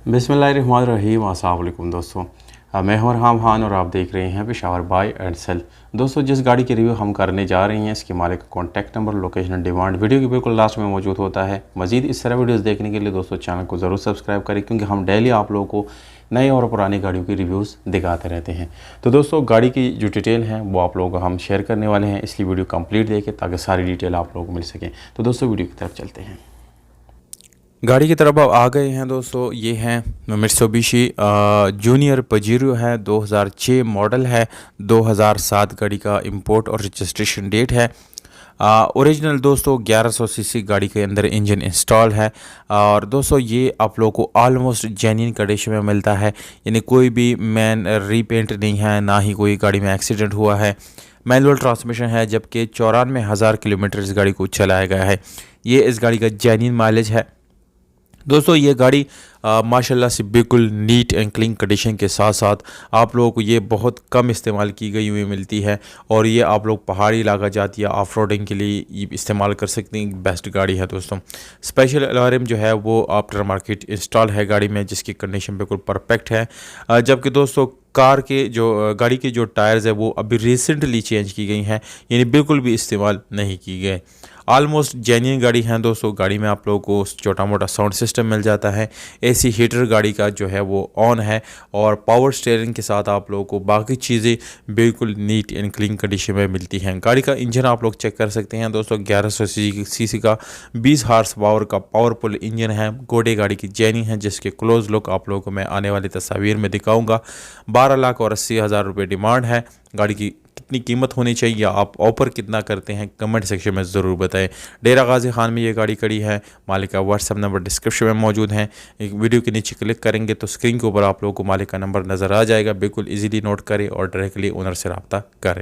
बिस्मिल्लाहिर्रहमानिर्रहीम। अस्सलाम वालेकुम दोस्तों, मैं हूं अरहम खान और आप देख रहे हैं पेशावर बाय एंड सेल। दोस्तों, जिस गाड़ी की रिव्यू हम करने जा रहे हैं इसके मालिक का contact number, location, demand video के बिल्कुल लास्ट में मौजूद होता है। मजीद इस तरह वीडियोस देखने के लिए दोस्तों चैनल को ज़रूर सब्सक्राइब करें, क्योंकि हम डेली आप लोगों को नई और पुरानी गाड़ियों की रिव्यूज़ दिखाते रहते हैं। तो दोस्तों, गाड़ी की जो डिटेल है वो आप लोगों को हम शेयर करने वाले हैं, इसलिए वीडियो कंप्लीट देखें ताकि सारी डिटेल आप लोगों को मिल सकें। तो दोस्तों, वीडियो की तरफ चलते हैं। गाड़ी की तरफ अब आ गए हैं दोस्तों। ये हैं मित्सुबिशी जूनियर पजीरो है, 2006 मॉडल है, 2007 गाड़ी का इंपोर्ट और रजिस्ट्रेशन डेट है। ओरिजिनल दोस्तों 1100 सीसी गाड़ी के अंदर इंजन इंस्टॉल है। और दोस्तों ये आप लोगों को ऑलमोस्ट जेन्युइन कंडीशन में मिलता है, यानी कोई भी मैन रीपेंट नहीं है, ना ही कोई गाड़ी में एक्सीडेंट हुआ है। मैनुअल ट्रांसमिशन है, जबकि 94,000 किलोमीटर इस गाड़ी को चलाया गया है। ये इस गाड़ी का जेन्युइन माइलेज है दोस्तों। ये गाड़ी माशाल्लाह से बिल्कुल नीट एंड क्लीन कंडीशन के साथ साथ आप लोगों को ये बहुत कम इस्तेमाल की गई हुई मिलती है, और ये आप लोग पहाड़ी इलाका जाती है ऑफ रोडिंग के लिए ये इस्तेमाल कर सकते हैं। बेस्ट गाड़ी है दोस्तों। स्पेशल अलार्म जो है वो आफ्टर मार्केट इंस्टॉल है गाड़ी में, जिसकी कंडीशन बिल्कुल परफेक्ट है। जबकि दोस्तों कार के जो गाड़ी के जो टायर्स है वो अभी रिसेंटली चेंज की गई हैं, यानी बिल्कुल भी इस्तेमाल नहीं की गए। ऑलमोस्ट जेन्युइन गाड़ी है दोस्तों। गाड़ी में आप लोगों को छोटा मोटा साउंड सिस्टम मिल जाता है, एसी हीटर गाड़ी का जो है वो ऑन है, और पावर स्टीयरिंग के साथ आप लोगों को बाकी चीज़ें बिल्कुल नीट एंड क्लीन कंडीशन में मिलती हैं। गाड़ी का इंजन आप लोग चेक कर सकते हैं दोस्तों। 1100 सीसी का 20 हार्स पावर का पावरफुल इंजन है। घोड़े गाड़ी की जेन्युइन है, जिसके क्लोज लुक आप लोगों को मैं आने वाली तस्वीर में दिखाऊंगा। 12,80,000 रुपये डिमांड है। गाड़ी की कितनी कीमत होनी चाहिए या आप ऑफर कितना करते हैं कमेंट सेक्शन में ज़रूर बताएं। डेरा गाजी खान में ये गाड़ी खड़ी है। मालिक का व्हाट्सअप नंबर डिस्क्रिप्शन में मौजूद है। एक वीडियो के नीचे क्लिक करेंगे तो स्क्रीन के ऊपर आप लोगों को मालिक का नंबर नज़र आ जाएगा। बिल्कुल इजीली नोट करें और डायरेक्टली ओनर से रब्ता करें।